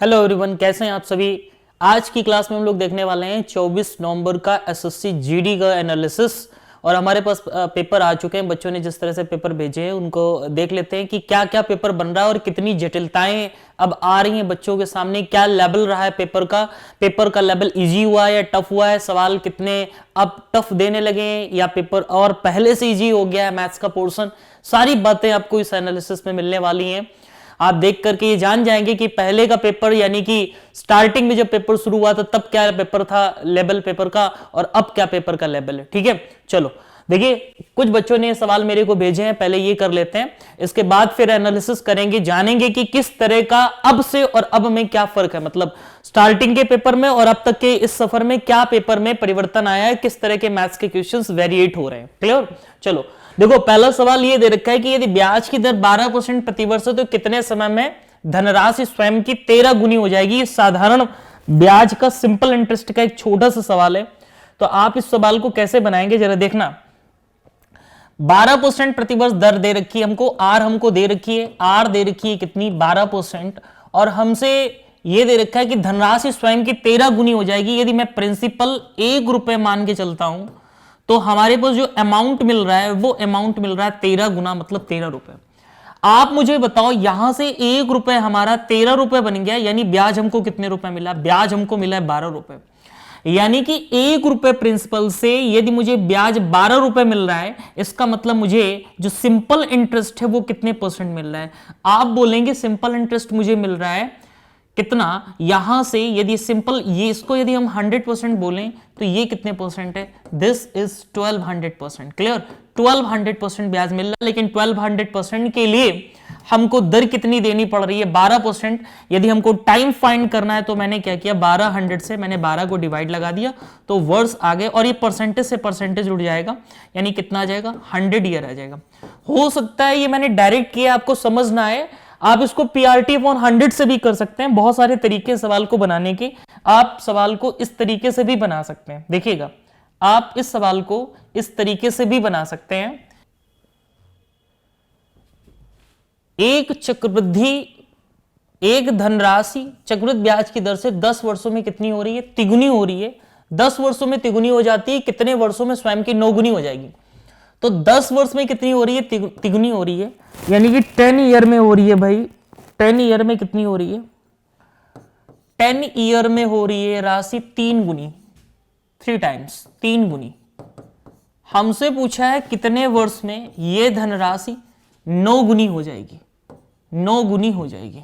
Hello everyone, कैसे हैं आप सभी। आज की क्लास में हम लोग देखने वाले हैं 24 नवंबर का एसएससी जीडी का एनालिसिस। और हमारे पास पेपर आ चुके हैं। बच्चों ने जिस तरह से पेपर भेजे हैं उनको देख लेते हैं कि क्या क्या पेपर बन रहा है और कितनी जटिलताएं अब आ रही हैं बच्चों के सामने। क्या लेवल रहा है पेपर का लेवल इजी हुआ है या टफ हुआ है, सवाल कितने अब टफ देने लगे हैं या पेपर और पहले से इजी हो गया है मैथ्स का पोर्शन। सारी बातें आपको इस एनालिसिस में मिलने वाली हैं। आप देख करके ये जान जाएंगे कि पहले का पेपर यानी कि स्टार्टिंग में जब पेपर शुरू हुआ था तब क्या पेपर था लेवल पेपर का और अब क्या पेपर का लेवल है। ठीक है, चलो देखिए कुछ बच्चों ने सवाल मेरे को भेजे हैं, पहले ये कर लेते हैं, इसके बाद फिर एनालिसिस करेंगे, जानेंगे कि किस तरह का अब से और अब में क्या फर्क है, मतलब स्टार्टिंग के पेपर में और अब तक के इस सफर में क्या पेपर में परिवर्तन आया है, किस तरह के मैथ्स के क्वेश्चंस वेरिएट हो रहे हैं। क्लियर, चलो देखो पहला सवाल ये दे रखा है कि यदि ब्याज की दर 12% प्रतिवर्ष है तो कितने समय में धनराशि स्वयं की 13 गुनी हो जाएगी। ये साधारण ब्याज का सिंपल इंटरेस्ट का एक छोटा सा सवाल है, तो आप इस सवाल को कैसे बनाएंगे जरा देखना। 12% प्रतिवर्ष दर दे रखी है हमको, आर हमको दे रखी है, आर दे रखी है कितनी 12%, और हमसे ये दे रखा है कि धनराशि स्वयं की 13 गुनी हो जाएगी। यदि मैं प्रिंसिपल 1 रुपए मान के चलता हूं तो हमारे पास जो अमाउंट मिल रहा है वो अमाउंट मिल रहा है 13 गुना, मतलब 13 रुपए। आप मुझे बताओ यहां से 1 रुपए हमारा 13 रुपए बन गया, यानी ब्याज हमको कितने रुपए मिला, ब्याज हमको मिला है 12 रुपए। यानी कि 1 रुपए प्रिंसिपल से यदि मुझे ब्याज 12 रुपए मिल रहा है, इसका मतलब मुझे जो सिंपल इंटरेस्ट है वो कितने परसेंट मिल रहा है। आप बोलेंगे सिंपल इंटरेस्ट मुझे मिल रहा है कितना, यहां से यदि सिंपल ये इसको यदि हम 100% बोलें तो ये कितने परसेंट है, दिस इज 1200%। क्लियर, 1200% ब्याज मिल रहा है, लेकिन 1200% के लिए हमको दर कितनी देनी पड़ रही है, 12%। यदि हमको टाइम फाइंड करना है तो मैंने क्या किया, 1200 से मैंने 12 को डिवाइड लगा दिया तो वर्ष आ गए, और ये परसेंटेज से परसेंटेज उड़ जाएगा, यानी कितना आ जाएगा 100 ईयर आ जाएगा। हो सकता है ये मैंने डायरेक्ट किया आपको समझ ना आए, आप इसको PRT अपॉन 100 से भी कर सकते हैं। बहुत सारे तरीके सवाल को बनाने के, आप सवाल को इस तरीके से भी बना सकते हैं। देखिएगा आप इस सवाल को इस तरीके से भी बना सकते हैं। एक चक्रवृद्धि, एक धनराशि चक्रवृद्धि ब्याज की दर से 10 वर्षों में कितनी हो रही है, तिगुनी हो रही है। 10 वर्षों में तिगुनी हो जाती है, कितने वर्षों में स्वयं की 9 गुनी हो जाएगी। तो 10 वर्ष में कितनी हो रही है, तिगुनी हो रही है, यानी कि 10 ईयर में हो रही है भाई। 10 ईयर में कितनी हो रही है, 10 ईयर में हो रही है राशि 3 गुनी, 3 टाइम्स 3 गुनी। हमसे पूछा है कितने वर्ष में ये धनराशि 9 गुनी हो जाएगी, 9 गुनी हो जाएगी।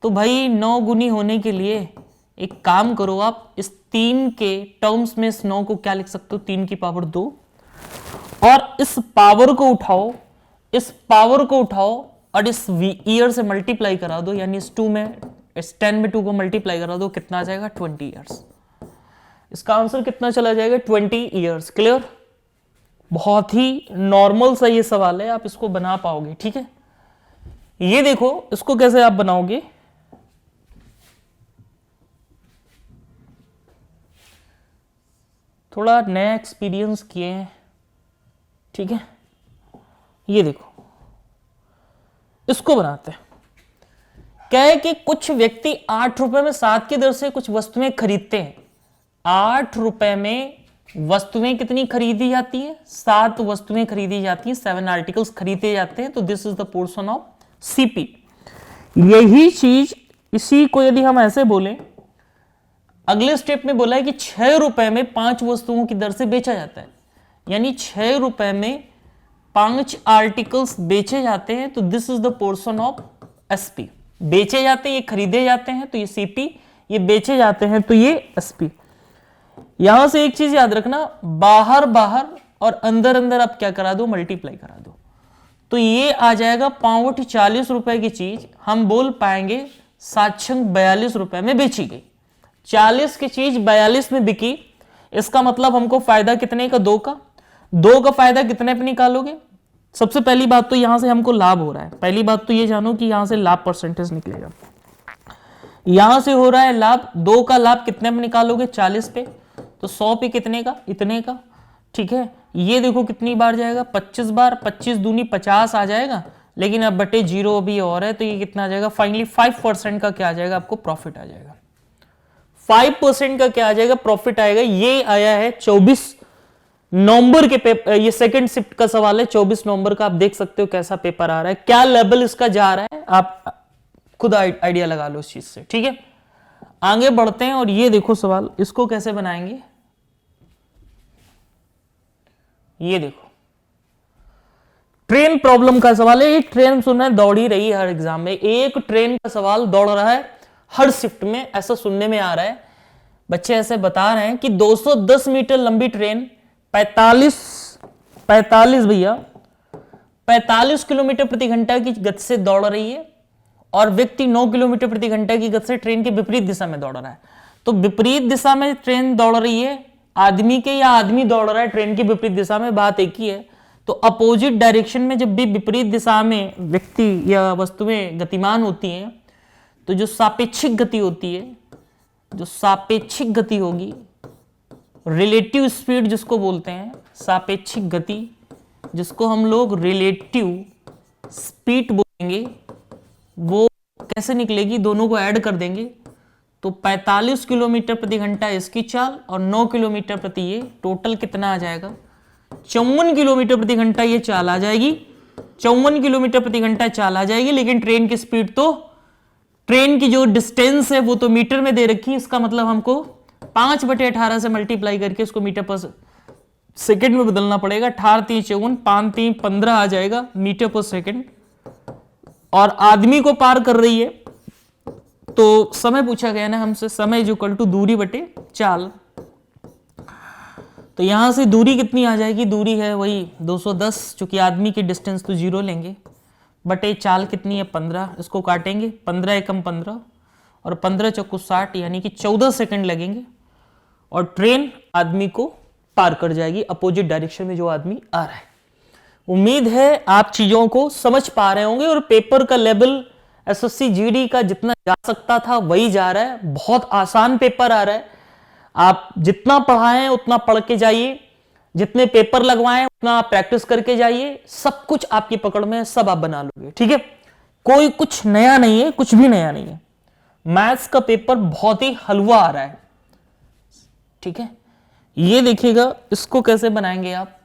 तो भाई 9 गुनी होने के लिए एक काम करो, आप इस 3 के टर्म्स में इस 9 को क्या लिख सकते हो, 3 की पावर 2, और इस पावर को उठाओ, इस पावर को उठाओ और इस ईयर से मल्टीप्लाई करा दो, यानी इस 2 में, इस 10 में 2 को मल्टीप्लाई करा दो, कितना आ जाएगा 20 ईयर्स। इसका आंसर कितना चला जाएगा 20 ईयर्स। क्लियर, बहुत ही नॉर्मल सा ये सवाल है, आप इसको बना पाओगे। ठीक है, ये देखो इसको कैसे आप बनाओगे। थोड़ा नया एक्सपीरियंस किए हैं, ठीक है। ये देखो इसको बनाते हैं। क्या है कि कुछ व्यक्ति 8 रुपए में 7 की दर से कुछ वस्तुएं खरीदते हैं। 8 रुपए में वस्तुएं कितनी खरीदी जाती है, 7 वस्तुएं खरीदी जाती है, 7 आर्टिकल्स खरीदे जाते हैं। तो this is the portion of CP। यही चीज, इसी को यदि हम ऐसे बोलें, अगले स्टेप में बोला है कि 6 रुपए में 5 वस्तुओं की दर से बेचा जाता है, यानी 6 रुपए में 5 आर्टिकल्स बेचे जाते हैं। तो this is the portion of SP। बेचे जाते हैं, ये खरीदे जाते हैं तो ये CP, ये बेचे जाते हैं तो ये SP। यहां से एक चीज याद रखना, बाहर बाहर और अंदर अंदर आप क्या करा दो, मल्टीप्लाई करा दो, तो ये आ जाएगा 40 रुपए की चीज हम बोल पाएंगे 42 रुपए में बेची गई। 40 की चीज 42 में बिकी, इसका मतलब हमको फायदा कितने का, 2 का। 2 का फायदा कितने पे निकालोगे। सबसे पहली बात तो यहां से हमको लाभ हो रहा है, पहली बात तो ये जानो कि यहां से लाभ परसेंटेज निकलेगा। यहां से हो रहा है लाभ, 2 का लाभ कितने पे निकालोगे, 40 पे, तो 100 पे कितने का, इतने का। ठीक है, ये देखो कितनी बार जाएगा, 25 बार, 25 दूनी 50 आ जाएगा, लेकिन अब बटे 0 अभी और है, तो ये कितना आ जाएगा फाइनली 5% का क्या आ जाएगा आपको प्रॉफिट आ जाएगा। 5% का क्या आ जाएगा प्रॉफिट आएगा। ये आया है 24 नवंबर के पेपर, ये सेकंड शिफ्ट का सवाल है 24 नवंबर का। आप देख सकते हो कैसा पेपर आ रहा है, क्या लेवल इसका जा रहा है, आप खुद आइडिया लगा लो इस चीज से। ठीक है, आगे बढ़ते हैं और ये देखो सवाल, इसको कैसे बनाएंगे। ये देखो ट्रेन प्रॉब्लम का सवाल है। एक ट्रेन सुनना है दौड़ ही रही है हर एग्जाम में, एक ट्रेन का सवाल दौड़ रहा है हर शिफ्ट में, ऐसा सुनने में आ रहा है। बच्चे ऐसे बता रहे हैं कि 210 मीटर लंबी ट्रेन 45 भैया 45 किलोमीटर प्रति घंटा की गति से दौड़ रही है और व्यक्ति 9 किलोमीटर प्रति घंटा की गति से ट्रेन के विपरीत दिशा में दौड़ रहा है। तो विपरीत दिशा में ट्रेन दौड़ रही है, आदमी के या आदमी दौड़ रहा है ट्रेन की विपरीत दिशा में, बात एक ही है। तो अपोजिट डायरेक्शन में जब भी विपरीत दिशा में व्यक्ति या वस्तुएं गतिमान होती हैं, तो जो सापेक्षिक गति होती है, जो सापेक्षिक गति होगी, रिलेटिव स्पीड जिसको बोलते हैं, सापेक्षिक गति जिसको हम लोग रिलेटिव स्पीड बोलेंगे, वो कैसे निकलेगी, दोनों को ऐड कर देंगे तो 45 किलोमीटर प्रति घंटा इसकी चाल और 9 किलोमीटर प्रति ये, टोटल कितना आ जाएगा 54 किलोमीटर प्रति घंटा ये चाल आ जाएगी। 54 किलोमीटर प्रति घंटा चाल आ जाएगी, लेकिन ट्रेन की स्पीड तो, ट्रेन की जो डिस्टेंस है वो तो मीटर में दे रखी है। इसका मतलब हमको 5/18 से मल्टीप्लाई करके इसको मीटर पर सेकेंड में बदलना पड़ेगा। 18 3 54, 5 3 15 आ जाएगा मीटर पर सेकेंड। और आदमी को पार कर रही है, तो समय पूछा गया ना हमसे, समय इज इक्वल टू दूरी बटे चाल। तो यहां से दूरी कितनी आ जाएगी, दूरी है वही 210, चूंकि आदमी की डिस्टेंस तो 0 लेंगे, बटे चाल कितनी है 15, इसको काटेंगे 15 एकम 15 और 15 चौको 60, यानी कि 14 सेकंड लगेंगे और ट्रेन आदमी को पार कर जाएगी अपोजिट डायरेक्शन में जो आदमी आ रहा है। उम्मीद है आप चीजों को समझ पा रहे होंगे और पेपर का लेवल एसएससी जीडी का जितना जा सकता था वही जा रहा है। बहुत आसान पेपर आ रहा है, आप जितना पढ़ाएं उतना पढ़ के जाइए, जितने पेपर लगवाएं उतना आप प्रैक्टिस करके जाइए, सब कुछ आपकी पकड़ में है, सब आप बना लोगे। ठीक है, कोई कुछ नया नहीं है, कुछ भी नया नहीं है। मैथ्स का पेपर बहुत ही हलवा आ रहा है। ठीक है, ये देखिएगा इसको कैसे बनाएंगे आप।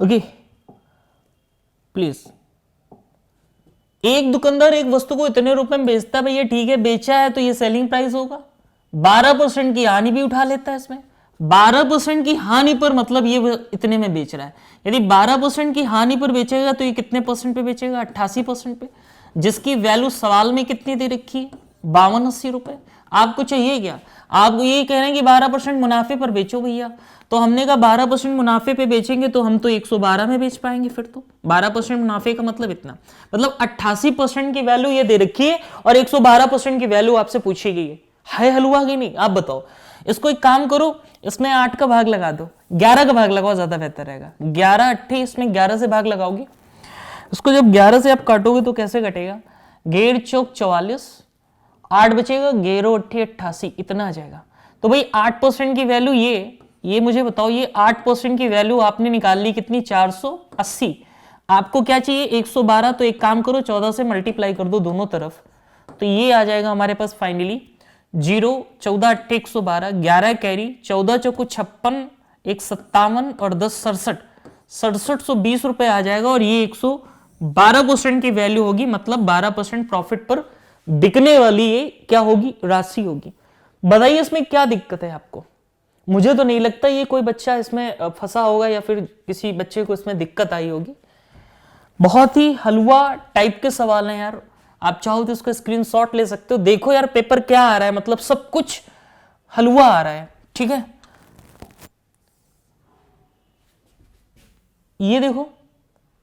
ओके प्लीज, एक दुकानदार एक वस्तु को इतने रुपए में बेचता है, भैया ठीक है बेचा है तो ये सेलिंग प्राइस होगा। 12% की हानि भी उठा लेता है इसमें। 12% की हानि पर मतलब ये इतने में बेच रहा है। यदि 12% की हानि पर बेचेगा तो ये कितने परसेंट पे बेचेगा, 88% पे, जिसकी वैल्यू सवाल में कितनी दे रखी है 52-80 रुपए। आपको चाहिए क्या, आप यही कह रहे हैं कि 12% मुनाफे पर बेचो भैया, तो हमने कहा 12% मुनाफे पे बेचेंगे तो हम तो 112 में बेच पाएंगे। फिर तो 12% मुनाफे का मतलब इतना, मतलब 88% की वैल्यू ये दे रखी है और 112% की वैल्यू आपसे पूछी गई है हलवा की नहीं। आप बताओ, इसको एक काम करो, इसमें 8 का भाग लगा दो, 11 का भाग लगाओ, ज्यादा बेहतर रहेगा। 11 8 इसमें 11 से भाग लगाओगे, इसको जब 11 से आप काटोगे तो कैसे कटेगा, 11 चौक 44, 8 बचेगा, 11 8 88, इतना आ जाएगा। तो भाई 8% की वैल्यू ये मुझे बताओ, ये 8% की वैल्यू आपने निकाल ली कितनी 480। आपको क्या चाहिए 112, तो एक काम करो 14 से मल्टीप्लाई कर दो दोनों तरफ, तो ये आ जाएगा हमारे पास फाइनली 0 14 8 112, 11 कैरी, 14 चौको 56, 1 57 और 10 67, 6720 रुपए आ जाएगा। और ये 112% की वैल्यू होगी, मतलब 12% प्रॉफिट पर बिकने वाली ये क्या होगी, राशि होगी। बताइए इसमें क्या दिक्कत है आपको। मुझे तो नहीं लगता ये कोई बच्चा इसमें फंसा होगा या फिर किसी बच्चे को इसमें दिक्कत आई होगी। बहुत ही हलवा टाइप के सवाल हैं यार, आप चाहो तो इसका स्क्रीनशॉट ले सकते हो। देखो यार पेपर क्या आ रहा है, मतलब सब कुछ हलवा आ रहा है। ठीक है, ये देखो,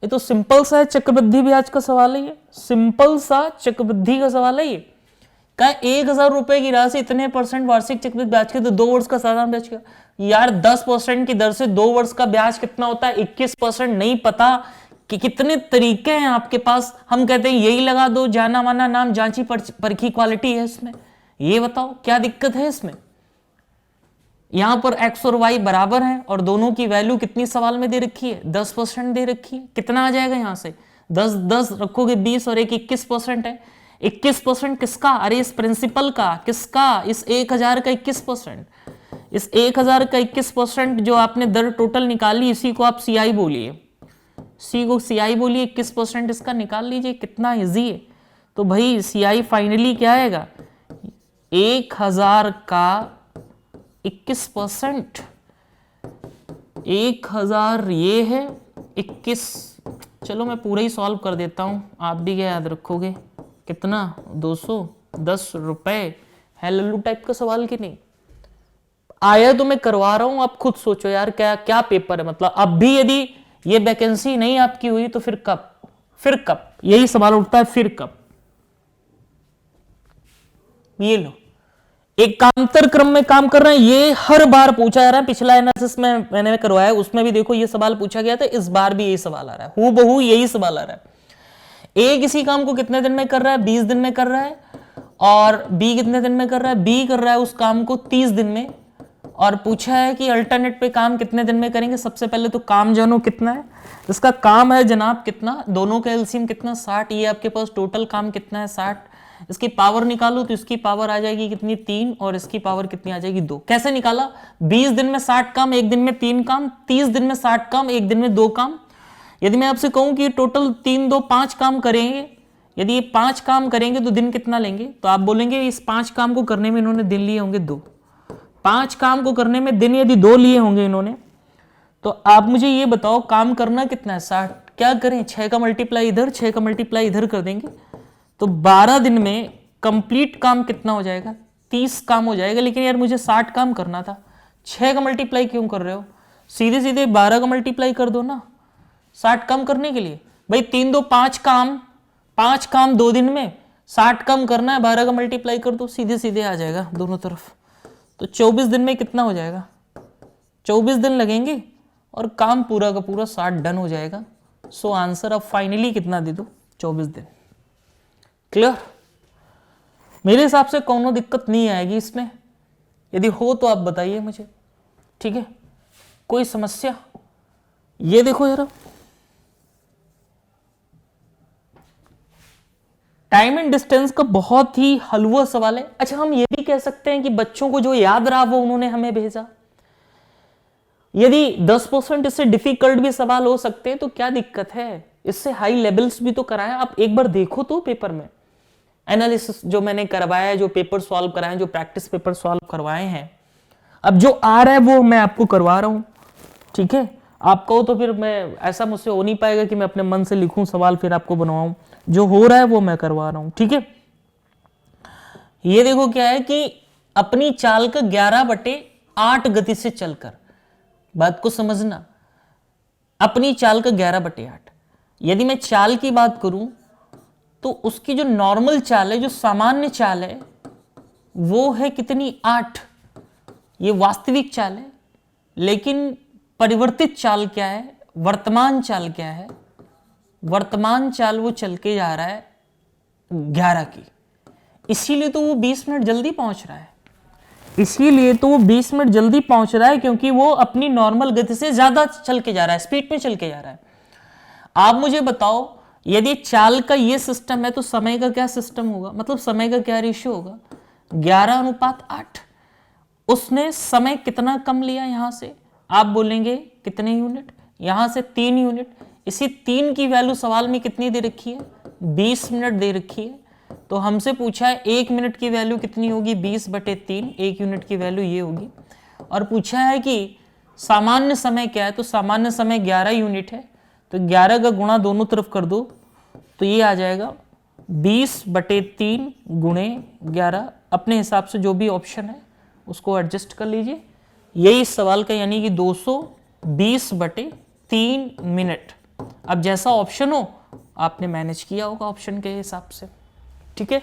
ये तो सिंपल सा है, चक्रवृद्धि ब्याज का सवाल है। ये सिंपल सा चक्रवृद्धि का सवाल है। ये क्या 1000 रुपए की राशि इतने परसेंट वार्षिक चक्रवृद्धि ब्याज के, तो 2 वर्ष का साधारण ब्याज का। यार 10% की दर से 2 वर्ष का ब्याज कितना होता है 21%। नहीं पता कि कितने तरीके हैं आपके पास, हम कहते हैं यही लगा दो, जाना माना नाम, जांची परखी क्वालिटी है इसमें। ये बताओ क्या दिक्कत है इसमें। यहां पर x और y बराबर हैं और दोनों की वैल्यू कितनी सवाल में दे रखी है, 10% दे रखी है। कितना आ जाएगा यहां से, 10 10 रखोगे 20 और एक 21% है। 21% किसका, अरे इस प्रिंसिपल का, किसका, इस 1000 का 21%। इस 1000 का 21% जो आपने दर टोटल निकाली, इसी को आप CI बोलिए, सी को CI बोलिए, 21% इसका निकाल लीजिए, कितना इजी है। तो भाई CI फाइनली क्या आएगा, 1000 का 21%, 1000 ये है 21, चलो मैं पूरा ही सॉल्व कर देता हूं, आप भी क्या याद रखोगे, कितना, 210 रुपए है। लल्लू टाइप का सवाल कि नहीं आया तो मैं करवा रहा हूं, आप खुद सोचो यार क्या क्या पेपर है। मतलब अब भी यदि ये वैकेंसी नहीं आपकी हुई तो फिर कब, यही सवाल उठता है, फिर कब। ये लो, एक कांतर क्रम में काम कर रहे हैं, ये हर बार पूछा जा रहा है। पिछला एनालिसिस में मैंने करवाया, उसमें भी देखो ये सवाल पूछा गया था, इस बार भी यही सवाल आ रहा है, हूबहू यही सवाल आ रहा है। ए किसी काम को कितने दिन में कर रहा है, 20 दिन में कर रहा है, और बी कितने दिन में कर रहा है, बी कर रहा है उस काम को 30 दिन में, और पूछा है कि अल्टरनेट पे काम कितने दिन में करेंगे। सबसे पहले तो काम जानो कितना है, इसका काम है जनाब कितना, दोनों का एलसीएम कितना, 60, ये आपके पास टोटल काम कितना है 60, इसकी पावर निकालो तो इसकी पावर आ जाएगी कितनी, 3, और इसकी पावर कितनी आ जाएगी 2। कैसे निकाला, 20 दिन में 60 काम, एक दिन में 3 काम, 30 दिन में 60 काम, एक दिन में 2 काम। यदि मैं आपसे कहूं कि टोटल 3 2 5 काम करेंगे, यदि ये 5 काम करेंगे तो दिन कितना लेंगे, तो आप बोलेंगे इस 5 काम को करने में इन्होंने दिन लिए होंगे 2। 5 काम को करने में दिन यदि 2 लिए होंगे इन्होंने, तो आप मुझे ये बताओ काम करना कितना है 60। क्या करें, 6 का मल्टीप्लाई इधर, 6 का मल्टीप्लाई इधर कर देंगे, तो 12 दिन में कंप्लीट काम कितना हो जाएगा, 30 काम हो जाएगा। लेकिन यार मुझे 60 काम करना था, 6 का मल्टीप्लाई क्यों कर रहे हो, सीधे सीधे 12 का मल्टीप्लाई कर दो ना 60 काम करने के लिए। भाई 3 2 5 काम, 5 काम 2 दिन में, 60 काम करना है, 12 का मल्टीप्लाई कर दो, सीधे सीधे आ जाएगा दोनों तरफ। तो 24 दिन में कितना हो जाएगा, 24 दिन लगेंगे और काम पूरा का पूरा 60 डन हो जाएगा। सो आंसर अब फाइनली कितना दे दो, 24 दिन। क्लियर, मेरे हिसाब से कोनो दिक्कत नहीं आएगी इसमें, यदि हो तो आप बताइए मुझे, ठीक है, कोई समस्या। ये देखो यार, टाइम एंड डिस्टेंस का बहुत ही हलवा सवाल है। अच्छा, हम ये भी कह सकते हैं कि बच्चों को जो याद रहा वो उन्होंने हमें भेजा। यदि 10% इससे डिफिकल्ट भी सवाल हो सकते हैं तो क्या दिक्कत है, इससे हाई लेवल्स भी तो कराएं। आप एक बार देखो तो पेपर में एनालिसिस जो मैंने करवाया है, जो पेपर सॉल्व कराए, जो प्रैक्टिस पेपर सॉल्व करवाए हैं, अब जो आ रहा है वो मैं आपको करवा रहा हूं, ठीक है। आप कहो तो फिर मैं, ऐसा मुझसे हो नहीं पाएगा कि मैं अपने मन से लिखूं सवाल फिर आपको बनवाऊं, जो हो रहा है वो मैं करवा रहा हूं, ठीक है। ये देखो क्या है कि अपनी चाल का 11/8 गति से चलकर, बात को समझना, अपनी चाल का 11/8। यदि मैं चाल की बात करूं तो उसकी जो नॉर्मल चाल है, जो सामान्य चाल है, वो है कितनी, 8। ये वास्तविक चाल है। लेकिन परिवर्तित चाल क्या है, वर्तमान चाल क्या है, वर्तमान चाल वो चल के जा रहा है 11 की, इसीलिए तो वो 20 मिनट जल्दी पहुंच रहा है, इसीलिए तो वो 20 मिनट जल्दी पहुंच रहा है, क्योंकि वो अपनी नॉर्मल गति से ज्यादा चल के जा रहा है, स्पीड में चल के जा रहा है। आप मुझे बताओ, यदि चाल का ये सिस्टम है तो समय का क्या सिस्टम होगा, मतलब समय का क्या रेशियो होगा, 11:8। उसने समय कितना कम लिया यहां से, आप बोलेंगे कितने यूनिट, यहां से 3 यूनिट। इसी 3 की वैल्यू सवाल में कितनी दे रखी है, 20 मिनट दे रखी है। तो हमसे पूछा है 1 मिनट की वैल्यू कितनी होगी, 20/3, 1 यूनिट की वैल्यू ये होगी। और पूछा है कि सामान्य समय क्या है, तो सामान्य समय 11 यूनिट है, तो 11 का गुणा दोनों तरफ कर दो तो ये आ जाएगा 20/3 गुणे 11। अपने हिसाब से जो भी ऑप्शन है उसको एडजस्ट कर लीजिए। यही सवाल का यानी कि 220/3 मिनट। अब जैसा ऑप्शन हो आपने मैनेज किया होगा ऑप्शन के हिसाब से, ठीक है।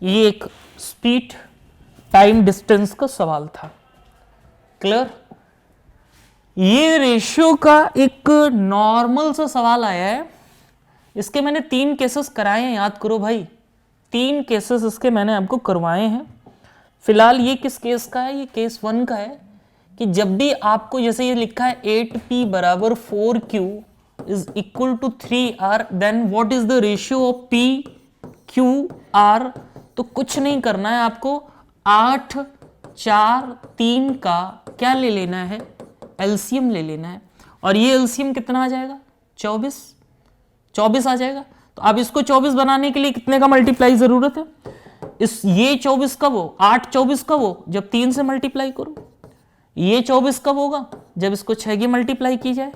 ये एक स्पीड टाइम डिस्टेंस का सवाल था। क्लियर, ये रेशियो का एक नॉर्मल सा सवाल आया है। इसके मैंने 3 केसेस कराए हैं, याद करो भाई, 3 केसेस इसके मैंने आपको करवाए हैं। फिलहाल ये किस केस का है, ये केस 1 का है कि जब भी आपको जैसे ये लिखा है 8p बराबर 4q is equal to 3r, then what is the ratio of p q r। तो कुछ नहीं करना है आपको, 8 4 3 का क्या ले लेना है, एलसीएम ले लेना है। और ये एलसीएम कितना आ जाएगा, 24 आ जाएगा। तो अब इसको 24 बनाने के लिए कितने का मल्टीप्लाई जरूरत है, इस ये 24 कब हो, 8 24 कब हो, जब 3 से मल्टीप्लाई करो। ये 24 कब होगा, जब इसको 6 की मल्टीप्लाई की जाए।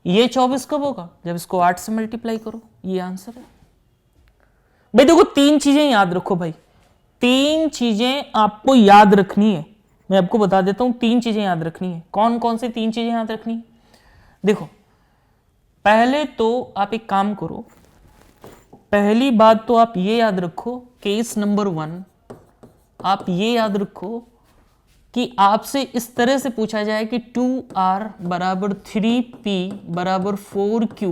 ये 24 कब होगा, जब इसको 8 से मल्टीप्लाई करो। ये आंसर है भाई। देखो 3 चीजें याद रखो भाई, 3 चीजें आपको याद रखनी है। मैं आपको बता देता हूं 3 चीजें याद रखनी है। कौन कौन से 3 चीजें याद रखनी है, देखो पहले तो आप एक काम करो, पहली बात तो आप ये याद रखो, केस नंबर 1 आप ये याद रखो कि आपसे इस तरह से पूछा जाए कि 2r बराबर 3p बराबर 4q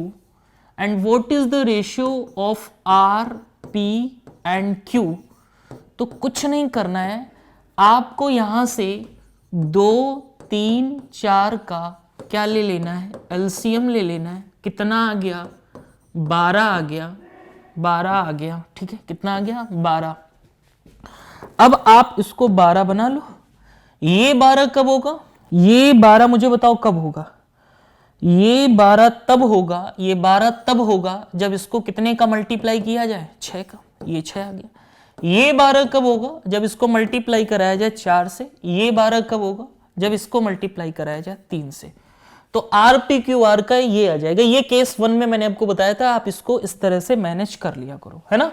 and what is the ratio of r p and q। तो कुछ नहीं करना है आपको, यहां से 2 3 4 का क्या ले लेना है, एलसीएम ले लेना है। कितना आ गया, 12 आ गया, 12 आ गया, ठीक है। कितना आ गया, 12। अब आप इसको 12 बना लो। ये 12 कब होगा, ये 12 मुझे बताओ कब होगा, ये 12 तब होगा, ये 12 तब होगा जब इसको कितने का मल्टीप्लाई किया जाए, 6 का। ये 6 आ गया। ये 12 कब होगा, जब इसको मल्टीप्लाई कराया जाए 4 से। ये 12 कब होगा, जब इसको मल्टीप्लाई कराया जाए 3 से। तो आर पी क्यू आर का ये आ जाएगा। ये केस 1 में मैंने आपको बताया था, आप इसको इस तरह से मैनेज कर लिया करो, है ना।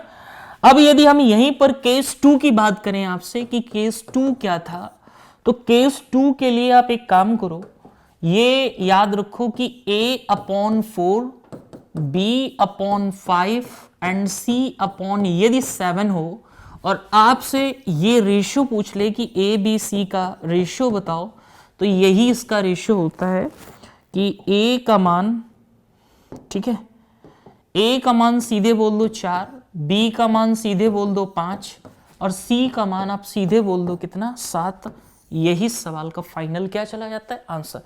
अब यदि हम यहीं पर केस 2 की बात करें आपसे कि केस 2 क्या था, तो केस 2 के लिए आप एक काम करो, ये याद रखो कि a/4 b/5 एंड c/ यदि 7 हो और आपसे ये रेशियो पूछ ले कि a b c का रेशियो बताओ, तो यही इसका रेशियो होता है कि a का मान, ठीक है, a का मान सीधे बोल दो 4, b का मान सीधे बोल दो 5 और c का मान आप सीधे बोल दो कितना, 7। यही सवाल का फाइनल क्या चला जाता है, आंसर।